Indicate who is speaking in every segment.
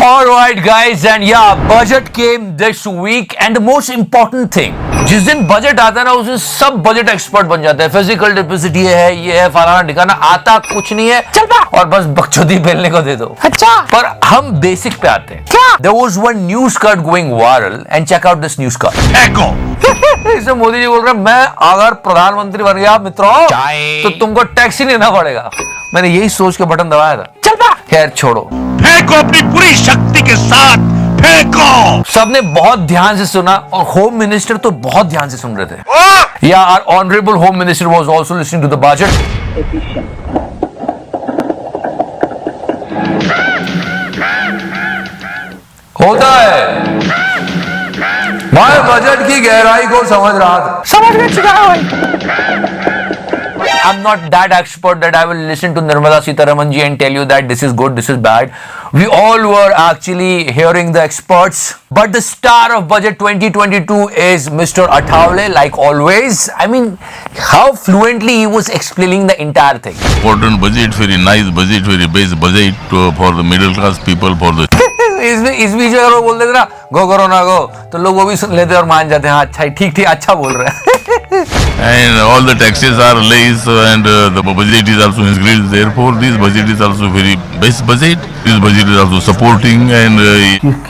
Speaker 1: All right, guys, and yeah, budget came this week, and the most important thing, जिस दिन budget आता है ना उस दिन सब बजट एक्सपर्ट बन जाते हैं। फिजिकल डेफिसिट ये है फलाना ठिकाना, आता कुछ नहीं है, चल बा और बस बकचोदी बेलने को दे दो। अच्छा, पर हम बेसिक पे आते हैं। क्या? There was one news cut going viral, and check out this news cut. इसमें मोदी जी बोल रहे हैं, मैं अगर प्रधानमंत्री बन गया मित्रों तो तुमको टैक्स ही लेना पड़ेगा। मैंने यही सोच के बटन दबाया था। चल बा, खैर छोड़ो,
Speaker 2: फेंको अपनी पूरी शक्ति के साथ फेंको।
Speaker 1: सबने बहुत ध्यान से सुना और होम मिनिस्टर तो बहुत ध्यान से सुन रहे थे। या our honourable home minister was also listening to the budget. होता है, मैं बजट की गहराई को समझ रहा था। समझ में चुका है। I'm not that expert that I will listen to Nirmala Sitharaman ji and tell you that this is good, this is bad. We all were actually hearing the experts, but the star of budget 2022 is Mr. Athawale, like always. I mean, how fluently he was explaining the entire thing.
Speaker 2: Important budget, very nice budget, very best budget for the middle class people, for the
Speaker 1: इस बीच अगर वो बोल देते ना गो करो ना गो, तो लोग वो भी सुन लेते और मान जाते हैं। हाँ अच्छा, ठीक अच्छा बोल रहे हैं।
Speaker 2: and all the taxes are less and the budget is also increased. Therefore, this budget is also very best budget. This budget is also supporting and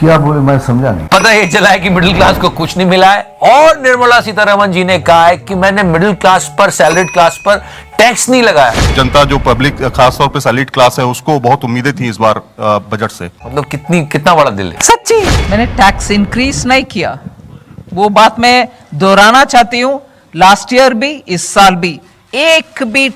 Speaker 3: क्या बोले मैं समझा नहीं।
Speaker 1: पता ये चला है कि मिडिल क्लास को कुछ नहीं मिला है, और निर्मला सीतारमण जी ने कहा है कि मैंने मिडिल क्लास पर, सैलरीड क्लास पर टैक्स नहीं लगाया।
Speaker 4: जनता जो पब्लिक खासतौर पे सैलरीड क्लास है उसको बहुत उम्मीदें थी इस बार बजट से।
Speaker 1: मतलब कितना बड़ा दिल है। सच्ची
Speaker 5: मैंने टैक्स इंक्रीज नहीं किया, वो बात मैं दोहराना चाहती हूँ। लास्ट ईयर भी, इस साल भी एक भी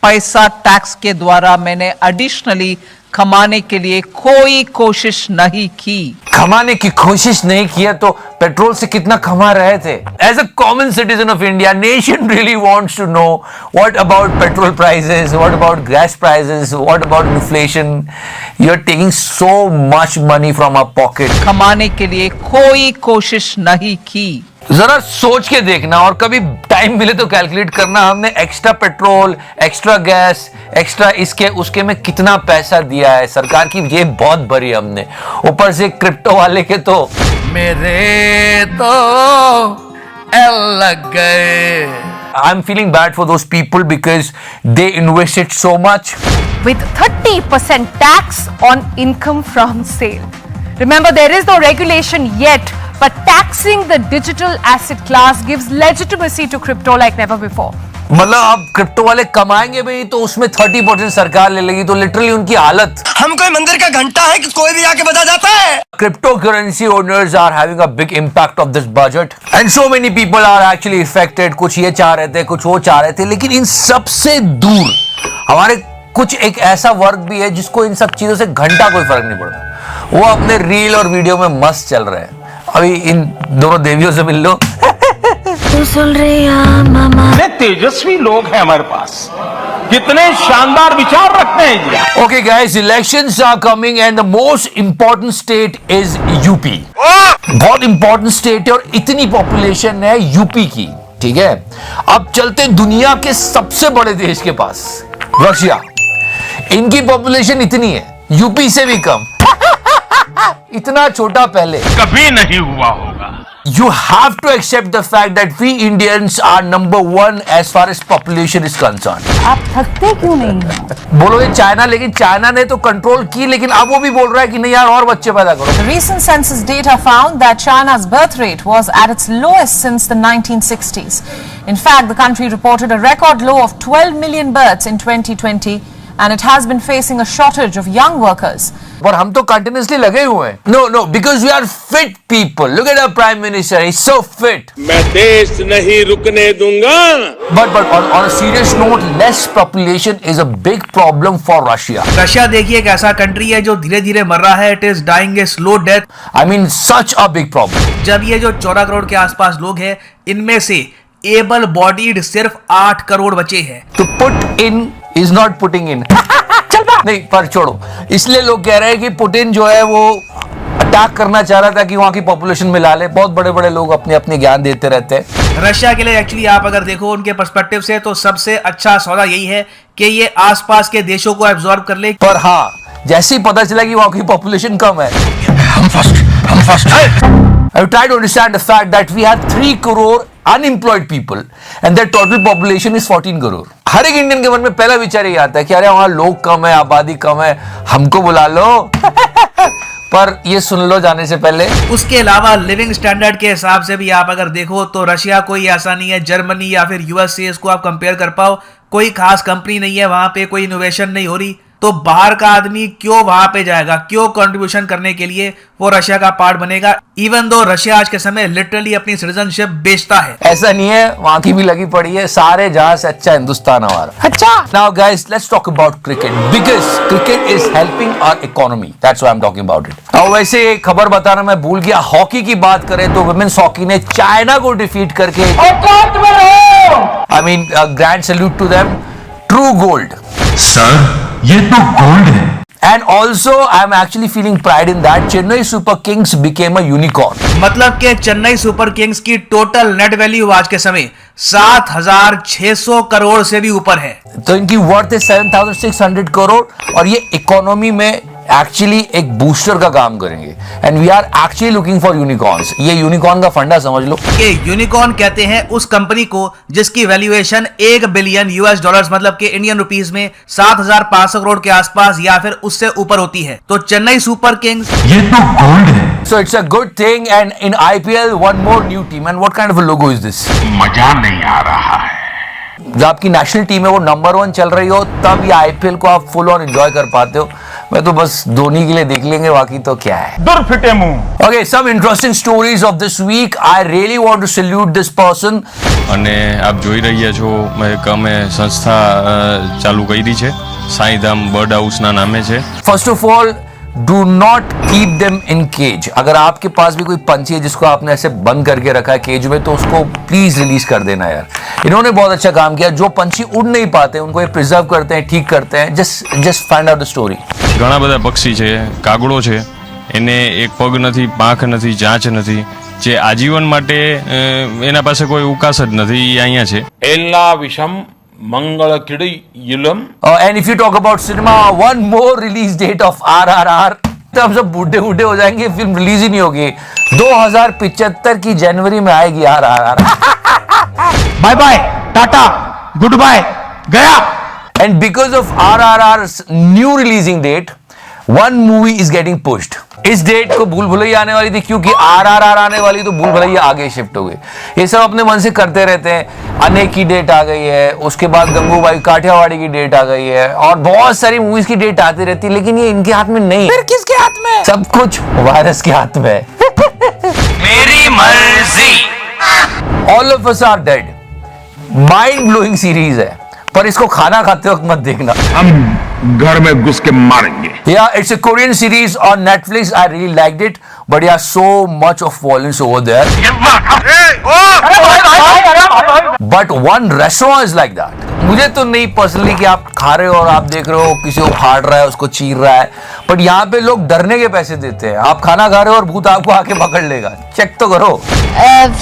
Speaker 5: पैसा टैक्स के द्वारा मैंने एडिशनली कमाने के लिए कोई कोशिश नहीं की।
Speaker 1: कमाने की कोशिश नहीं किया तो पेट्रोल से कितना कमा रहे थे? As a common citizen of India, nation really wants to know what about petrol prices, what about gas prices, what about inflation? You're taking so much money from our pocket.
Speaker 5: कमाने के लिए कोई कोशिश नहीं की।
Speaker 1: जरा सोच के देखना, और कभी टाइम मिले तो कैलकुलेट करना, हमने extra petrol, extra gas, extra इसके उसके में कितना पैसा दिया है। सरकार की जेब बहुत भरी हमने, ऊपर से क्रिप्टो वाले के तो मेरे तो एल लग गए। I am feeling bad for those people because they invested so much.
Speaker 6: With 30% tax on income from sale. Remember, there is no regulation yet, but taxing the digital asset class gives legitimacy to crypto like never before.
Speaker 1: मतलब अब crypto वाले कमाएंगे भी तो उसमें 30% सरकार ले लेगी, तो लिटरली उनकी हालत।
Speaker 7: हम कोई मंदिर का घंटा है कि कोई भी आके बजा जाता है।
Speaker 1: Crypto currency owners are having a big impact of this budget, and so many people are actually affected. कुछ ये चाह रहे थे, कुछ वो चाह रहे थे, लेकिन इन सबसे दूर हमारे कुछ एक ऐसा वर्ग भी है जिसको इन सब चीजों से घंटा कोई फर्क नहीं पड़ता। वो अपने रील और वीडियो में मस्त चल रहे हैं। अभी इन दोनों देवियों से मिल लो।
Speaker 8: तू सुन रही मामा,
Speaker 9: कितने तेजस्वी लोग हैं हमारे पास, कितने शानदार विचार रखते हैं जी।
Speaker 1: Okay guys, elections are coming and the most important state is UP. बहुत important state है और इतनी population है यूपी की, ठीक है। अब चलते दुनिया के सबसे बड़े देश के पास, रशिया। इनकी population इतनी है, यूपी से भी कम। इतना छोटा पहले
Speaker 2: कभी नहीं हुआ होगा।
Speaker 1: You have to accept the fact that we Indians are number one as far as population is concerned.
Speaker 6: आप थकते क्यों नहीं?
Speaker 1: बोलोगे चाइना, लेकिन चाइना ने तो कंट्रोल की, लेकिन अब वो भी बोल रहा है कि नहीं यार और बच्चे पैदा करो।
Speaker 10: The recent census data found that China's birth rate was at its lowest since the 1960s. In fact, the country reported a record low of 12 million births in 2020. And it has been facing a shortage of young workers.
Speaker 1: पर हम तो continuously लगे हुए हैं। No, because we are fit people. Look at our prime minister, he's so fit.
Speaker 9: मैं देश नहीं रुकने दूंगा।
Speaker 1: But on a serious note, less population is a big problem for Russia.
Speaker 11: Russia देखिए एक ऐसा कंट्री है जो धीरे धीरे मर रहा है। It is dying a slow death.
Speaker 1: I mean, such a big problem.
Speaker 11: जब ये जो 14 करोड़ के आसपास लोग हैं, इनमें से एबल बॉडीड सिर्फ 8 करोड़ बचे हैं।
Speaker 1: To put in is not putting in. नहीं, पर छोड़ो, इसलिए लोग कह रहे हैं कि पुतिन जो है वो अटैक करना चाह रहा था कि वहां की पॉपुलेशन मिला ले। बहुत बड़े बड़े लोग अपने अपने ज्ञान देते रहते हैं।
Speaker 11: रशिया के लिए एक्चुअली आप अगर देखो उनके पर्सपेक्टिव से तो सबसे अच्छा सौदा यही है कि ये आसपास के देशों को एब्जॉर्ब कर ले।
Speaker 1: पर हाँ, जैसे ही पता चला कि वहां की पॉपुलेशन कम है, I'm first. I try to understand the fact that we have 3 crore unemployed people and their total population is 14 crore. हर एक इंडियन के मन में पहला विचार ये आता है कि अरे वहां लोग कम है, आबादी कम है, हमको बुला लो। पर ये सुन लो जाने से पहले।
Speaker 11: उसके अलावा लिविंग स्टैंडर्ड के हिसाब से भी आप अगर देखो तो रशिया कोई ऐसा नहीं है, जर्मनी या फिर यूएसए इसको आप कंपेयर कर पाओ, कोई खास कंपनी नहीं है वहां पे, कोई इनोवेशन नहीं हो रही। तो बाहर का आदमी क्यों वहां पे जाएगा, क्यों कंट्रीब्यूशन करने के लिए वो रशिया का पार्ट बनेगा, इवन दो रशिया आज के समय लिटरली अपनी सिटीजनशिप बेचता है।
Speaker 1: ऐसा नहीं है, वहां की भी लगी पड़ी है, सारे जहां से अच्छा हिंदुस्तान हमारा। अच्छा, now guys let's talk about cricket because cricket is helping our economy, that's why I am talking about it. अब वैसे एक खबर बताना मैं भूल गया, हॉकी की बात करें तो वुमेन्स हॉकी ने चाइना को डिफीट करके, I mean grand salute to them, true gold.
Speaker 9: Sir ये तो गोल्ड है।
Speaker 1: And also, I'm actually feeling pride in that. Chennai Super Kings became a unicorn.
Speaker 11: मतलब कि चेन्नई सुपर किंग्स की टोटल नेट वैल्यू आज के समय 7,600 करोड़ से भी ऊपर है।
Speaker 1: तो इनकी वर्थ है 7,600 करोड़ और ये इकोनॉमी में एक्चुअली एक बूस्टर का काम करेंगे। And we are actually looking for unicorns. ये यूनिकॉर्न का फंडा समझ लो।
Speaker 11: ये यूनिकॉर्न कहते हैं उस कंपनी को जिसकी वैल्यूएशन 1 बिलियन यूएस डॉलर्स मतलब के इंडियन रुपीस में 7,500 करोड़ के आसपास या फिर उससे ऊपर होती है। तो चेन्नई सुपर किंग्स
Speaker 9: ये तो गोल्ड है।
Speaker 1: So it's a good thing and in IPL one more new team and what kind of a logo is this?
Speaker 9: मजा नहीं आ रहा है।
Speaker 1: जब आपकी नेशनल टीम है वो नंबर 1 चल रही हो तब ये आईपीएल को आप फुल ऑन एंजॉय कर पाते हो। मैं तो बस धोनी के लिए देख लेंगे, बाकी तो क्या है।
Speaker 9: दूर फिटे मुंह।
Speaker 1: Okay, some interesting stories of this week. I really want to salute this person.
Speaker 12: અને આપ જોઈ રહ્યા છો એક અમે સંસ્થા ચાલુ કરી છે, સાઈધામ બર્ડ હાઉસના નામે છે।
Speaker 1: First of all, do not keep them in cage. अगर आपके पास भी कोई पंछी है जिसको आपने ऐसे बंद करके रखा है केज में तो उसको प्लीज रिलीज कर देना यार। इन्होंने बहुत अच्छा काम किया। जो पंछी उड़ नहीं पाते उनको ये प्रिजर्व करते हैं, ठीक करते हैं। Just find out the story.
Speaker 12: ઘણા બધા પક્ષી છે, કાગડો છે, એને એક પગ નથી, પાંખ નથી, ચાંચ નથી, જે આજીવન માટે એના પાસે કોઈ ઉકાસ જ નથી, એ અહીંયા છે।
Speaker 9: એલા વિષમ મંગળ કિડી યુલમ।
Speaker 1: And if you talk about cinema, one more release date of RRR. तो हम सब बूढ़े बूढ़े हो जाएंगे, फिल्म रिलीज ही नहीं होगी। 2075 की जनवरी में आएगी RRR।
Speaker 11: Bye bye, tata, good bye, गया।
Speaker 1: And because of RRR's new releasing date, one movie is getting pushed. इस डेट को भूल भुलैया आने वाली थी क्योंकि RRR आने वाली तो भूल भुलैया आगे शिफ्ट हो गई। ये सब अपने मन से करते रहते हैं। अनेक की डेट आ गई है, उसके बाद गंगूबाई काठियावाड़ी की डेट आ गई है और बहुत सारी मूवीज की डेट आती रहती है, लेकिन ये इनके हाथ में नहीं। फिर किसके हाथ में? सब कुछ वायरस के हाथ में है।
Speaker 7: मेरी मर्जी।
Speaker 1: All of us are dead. Mind blowing series है, पर इसको खाना खाते वक्त मत देखना।
Speaker 9: हम घर में घुस के मारेंगे।
Speaker 1: Yeah, it's a Korean series on Netflix. I really liked it, but yeah, so much of violence over there. But one restaurant is like that. मुझे तो नहीं पर्सनली कि आप खा रहे हो और आप देख रहे हो किसी को फाड़ रहा है, उसको चीर रहा है, बट यहाँ पे लोग डरने के पैसे देते हैं। आप खाना खा रहे हो और भूत आपको आके पकड़ लेगा। चेक तो करो।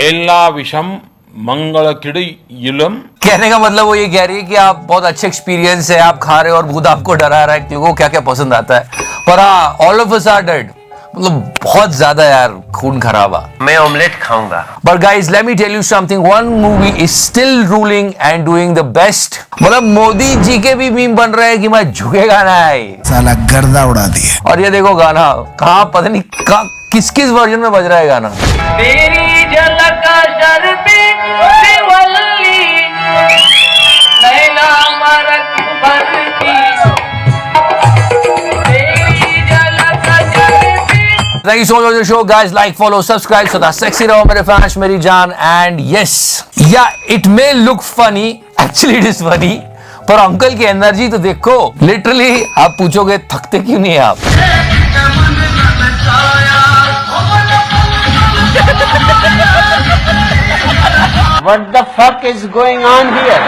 Speaker 9: एला विषम मंगल किड़ी युलम।
Speaker 1: कहने का मतलब वो ये कह रही है कि आप बहुत अच्छे एक्सपीरियंस है, आप खा रहे हो और भूत आपको डरा रहा है, लोगों को क्या क्या पसंद आता है। पर हाँ, all of us are dead, मतलब बहुत ज्यादा यार खून खराबा।
Speaker 7: मैं ऑमलेट खाऊंगा।
Speaker 1: But guys, let me tell you something. One movie is still ruling and doing the best. मतलब मोदी जी के भी मीम बन रहे हैं कि मैं झुकेगा नहीं।
Speaker 11: साला गर्दा उड़ा दिया।
Speaker 1: और ये देखो गाना कहाँ पता नहीं किस किस वर्जन में बज रहा है गाना।
Speaker 5: तेरी झलक शर्फी शिवल्ली नैना मरक भरती तेरी झलक शर्फी।
Speaker 1: Thank you so much for the show, guys. Like, follow, subscribe. सदा सेक्सी रहो मेरे फैंस, मेरी जान। And yes, yeah, it may look funny. Actually, it is funny. पर अंकल की एनर्जी तो देखो। लिटरली आप पूछोगे थकते क्यों नहीं है आप?
Speaker 7: What the fuck is going on here?